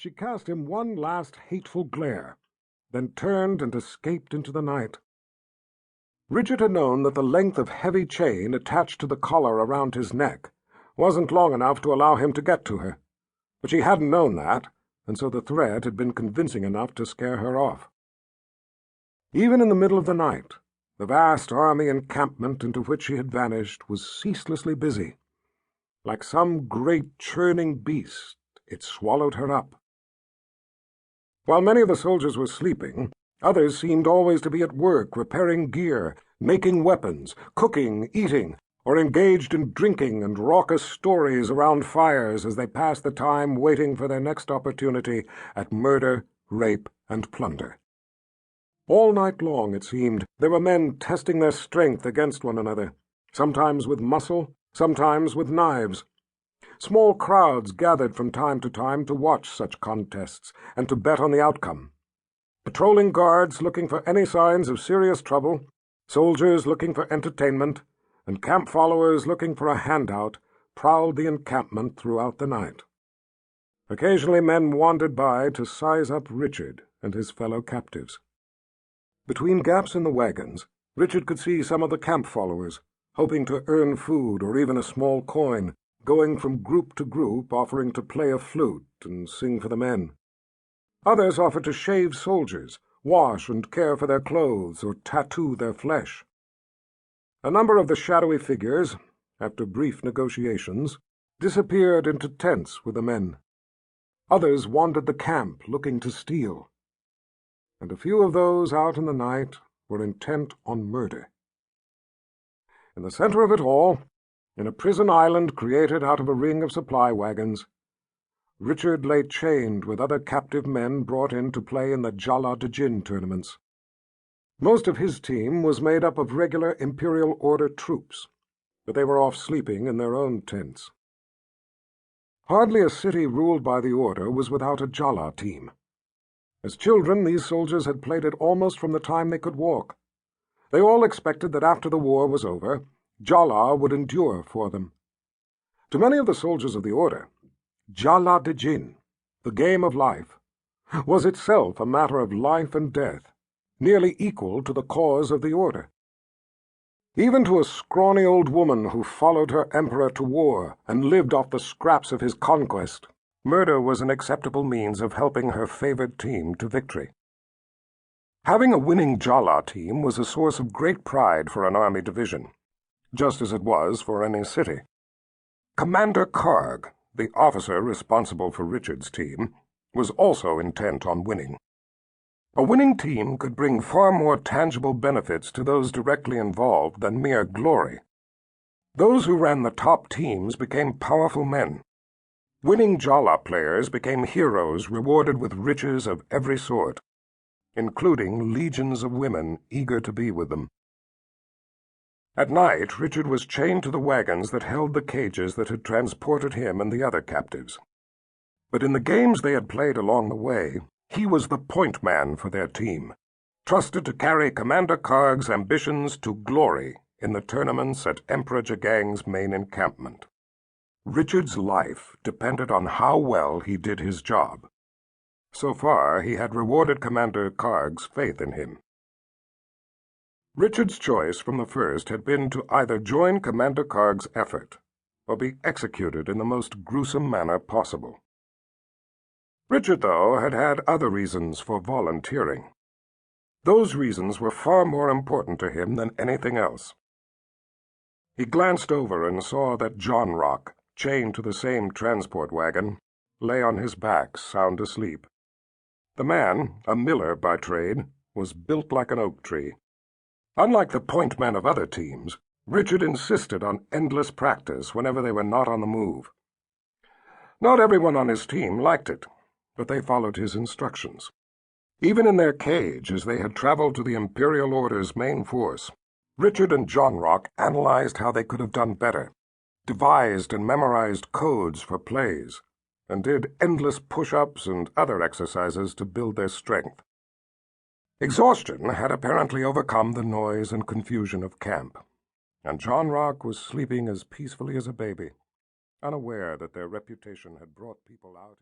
She cast him one last hateful glare, then turned and escaped into the night. Richard had known that the length of heavy chain attached to the collar around his neck wasn't long enough to allow him to get to her, but she hadn't known that, and so the threat had been convincing enough to scare her off. Even in the middle of the night, the vast army encampment into which she had vanished was ceaselessly busy. Like some great churning beast, it swallowed her up. While many of the soldiers were sleeping, others seemed always to be at work repairing gear, making weapons, cooking, eating, or engaged in drinking and raucous stories around fires as they passed the time waiting for their next opportunity at murder, rape, and plunder. All night long, it seemed, there were men testing their strength against one another, sometimes with muscle, sometimes with knives. Small crowds gathered from time to watch such contests and to bet on the outcome. Patrolling guards looking for any signs of serious trouble, soldiers looking for entertainment, and camp followers looking for a handout prowled the encampment throughout the night. Occasionally men wandered by to size up Richard and his fellow captives. Between gaps in the wagons, Richard could see some of the camp followers, hoping to earn food or even a small coin, going from group to group offering to play a flute and sing for the men. Others offered to shave soldiers, wash and care for their clothes, or tattoo their flesh. A number of the shadowy figures, after brief negotiations, disappeared into tents with the men. Others wandered the camp looking to steal. And a few of those out in the night were intent on murder. In the center of it all, in a prison island created out of a ring of supply wagons, Richard lay chained with other captive men brought in to play in the Jala de Jinn tournaments. Most of his team was made up of regular Imperial Order troops, but they were off sleeping in their own tents. Hardly a city ruled by the Order was without a Jala team. As children, these soldiers had played it almost from the time they could walk. They all expected that after the war was over, Jala would endure for them. To many of the soldiers of the Order, Jala de Jinn, the game of life, was itself a matter of life and death, nearly equal to the cause of the Order. Even to a scrawny old woman who followed her emperor to war and lived off the scraps of his conquest, murder was an acceptable means of helping her favored team to victory. Having a winning Jala team was a source of great pride for an army division, just as it was for any city. Commander Karg, the officer responsible for Richard's team, was also intent on winning. A winning team could bring far more tangible benefits to those directly involved than mere glory. Those who ran the top teams became powerful men. Winning Jala players became heroes rewarded with riches of every sort, including legions of women eager to be with them. At night, Richard was chained to the wagons that held the cages that had transported him and the other captives. But in the games they had played along the way, he was the point man for their team, trusted to carry Commander Karg's ambitions to glory in the tournaments at Emperor Jagang's main encampment. Richard's life depended on how well he did his job. So far, he had rewarded Commander Karg's faith in him. Richard's choice from the first had been to either join Commander Karg's effort or be executed in the most gruesome manner possible. Richard, though, had had other reasons for volunteering. Those reasons were far more important to him than anything else. He glanced over and saw that John Rock, chained to the same transport wagon, lay on his back, sound asleep. The man, a miller by trade, was built like an oak tree. Unlike the point men of other teams, Richard insisted on endless practice whenever they were not on the move. Not everyone on his team liked it, but they followed his instructions. Even in their cage, as they had traveled to the Imperial Order's main force, Richard and John Rock analyzed how they could have done better, devised and memorized codes for plays, and did endless push-ups and other exercises to build their strength. Exhaustion had apparently overcome the noise and confusion of camp, and John Rock was sleeping as peacefully as a baby, unaware that their reputation had brought people out.